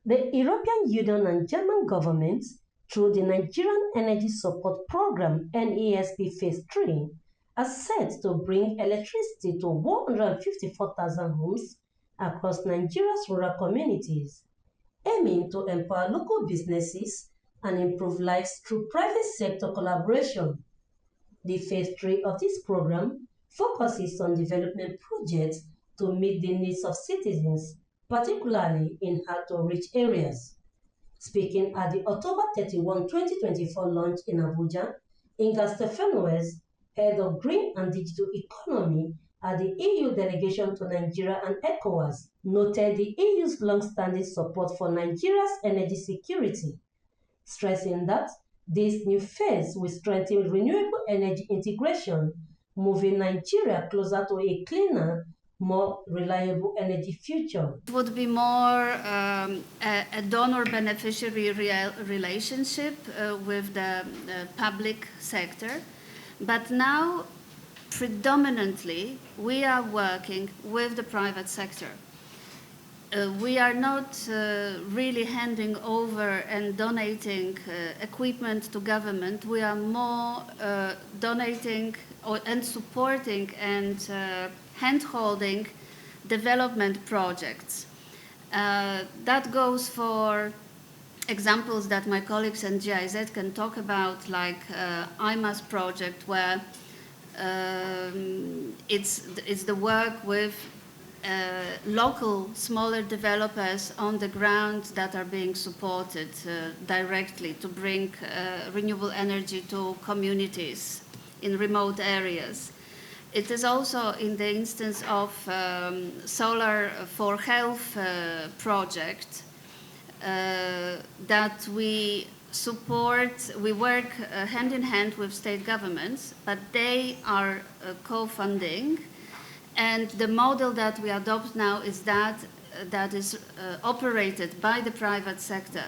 The European Union and German governments, through the Nigerian Energy Support Programme (NESP Phase 3, are set to bring electricity to 154,000 homes across Nigeria's rural communities, aiming to empower local businesses and improve lives through private sector collaboration. The Phase 3 of this program focuses on development projects to meet the needs of citizens, particularly in hard-to-reach areas. Speaking at the October 31, 2024 launch in Abuja, Inga Stephanoes, head of Green and Digital Economy at the EU delegation to Nigeria and ECOWAS, noted the EU's long-standing support for Nigeria's energy security, stressing that this new phase will strengthen renewable energy integration, moving Nigeria closer to a cleaner, more reliable energy future. It would be more a donor-beneficiary relationship with the public sector, but now predominantly we are working with the private sector. We are not really handing over and donating equipment to government. We are more donating and supporting and hand-holding development projects. That goes for examples that my colleagues in GIZ can talk about, like IMAS project, where it's the work with local smaller developers on the ground that are being supported directly to bring renewable energy to communities in remote areas. It is also in the instance of Solar for Health project that we support. We work hand in hand with state governments, but they are co-funding. And the model that we adopt now is that is operated by the private sector.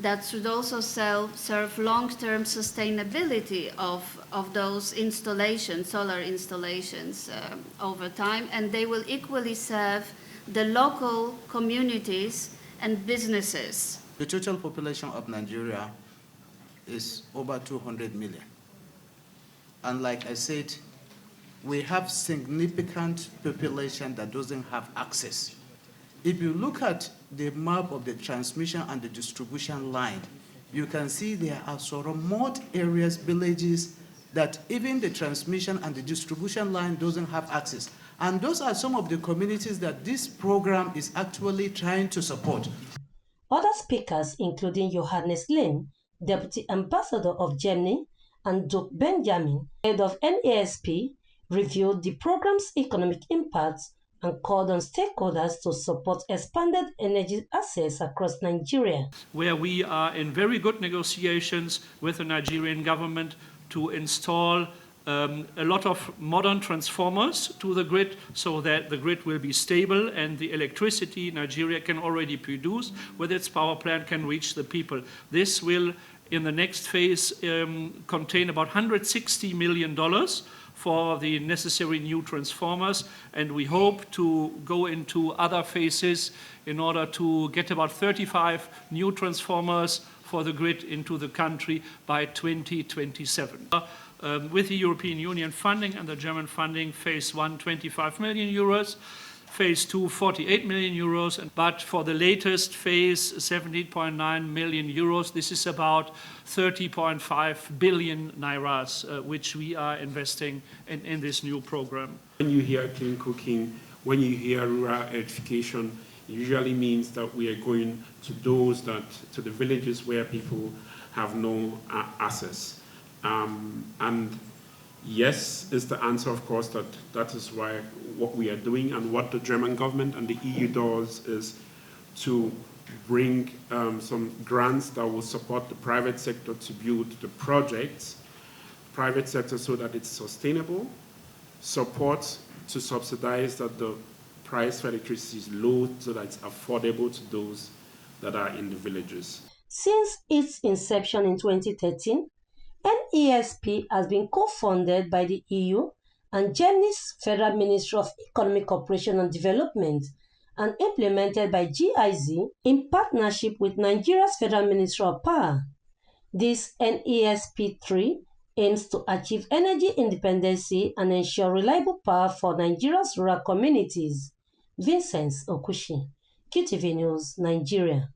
That should also serve long-term sustainability of those installations, solar installations over time, and they will equally serve the local communities and businesses. The total population of Nigeria is over 200 million. And like I said, we have significant population that doesn't have access. If you look at the map of the transmission and the distribution line, you can see there are some remote areas, villages, that even the transmission and the distribution line doesn't have access. And those are some of the communities that this program is actually trying to support. Other speakers, including Johannes Lehn, Deputy Ambassador of Germany, and Doug Benjamin, head of NESP, reviewed the program's economic impacts and called on stakeholders to support expanded energy access across Nigeria. Where we are in very good negotiations with the Nigerian government to install a lot of modern transformers to the grid so that the grid will be stable and the electricity Nigeria can already produce with its power plant can reach the people. This will, in the next phase, contain about $160 million for the necessary new transformers, and we hope to go into other phases in order to get about 35 new transformers for the grid into the country by 2027. With the European Union funding and the German funding, phase 1, 25 million euros, phase 2, 48 million euros, but for the latest phase, 17.9 million euros. This is about 30.5 billion nairas, which we are investing in this new program. When you hear clean cooking, when you hear rural electrification, it usually means that we are going to to the villages where people have no access. And yes is the answer, of course, that is why what we are doing, and what the German government and the EU does is to bring some grants that will support the private sector to build the projects, private sector so that it's sustainable, support to subsidize that the price for electricity is low so that it's affordable to those that are in the villages. Since its inception in 2013, NESP has been co-funded by the EU and Germany's Federal Ministry of Economic Cooperation and Development and implemented by GIZ in partnership with Nigeria's Federal Ministry of Power. This NESP3 aims to achieve energy independence and ensure reliable power for Nigeria's rural communities. Vincent Okushi, QTV News, Nigeria.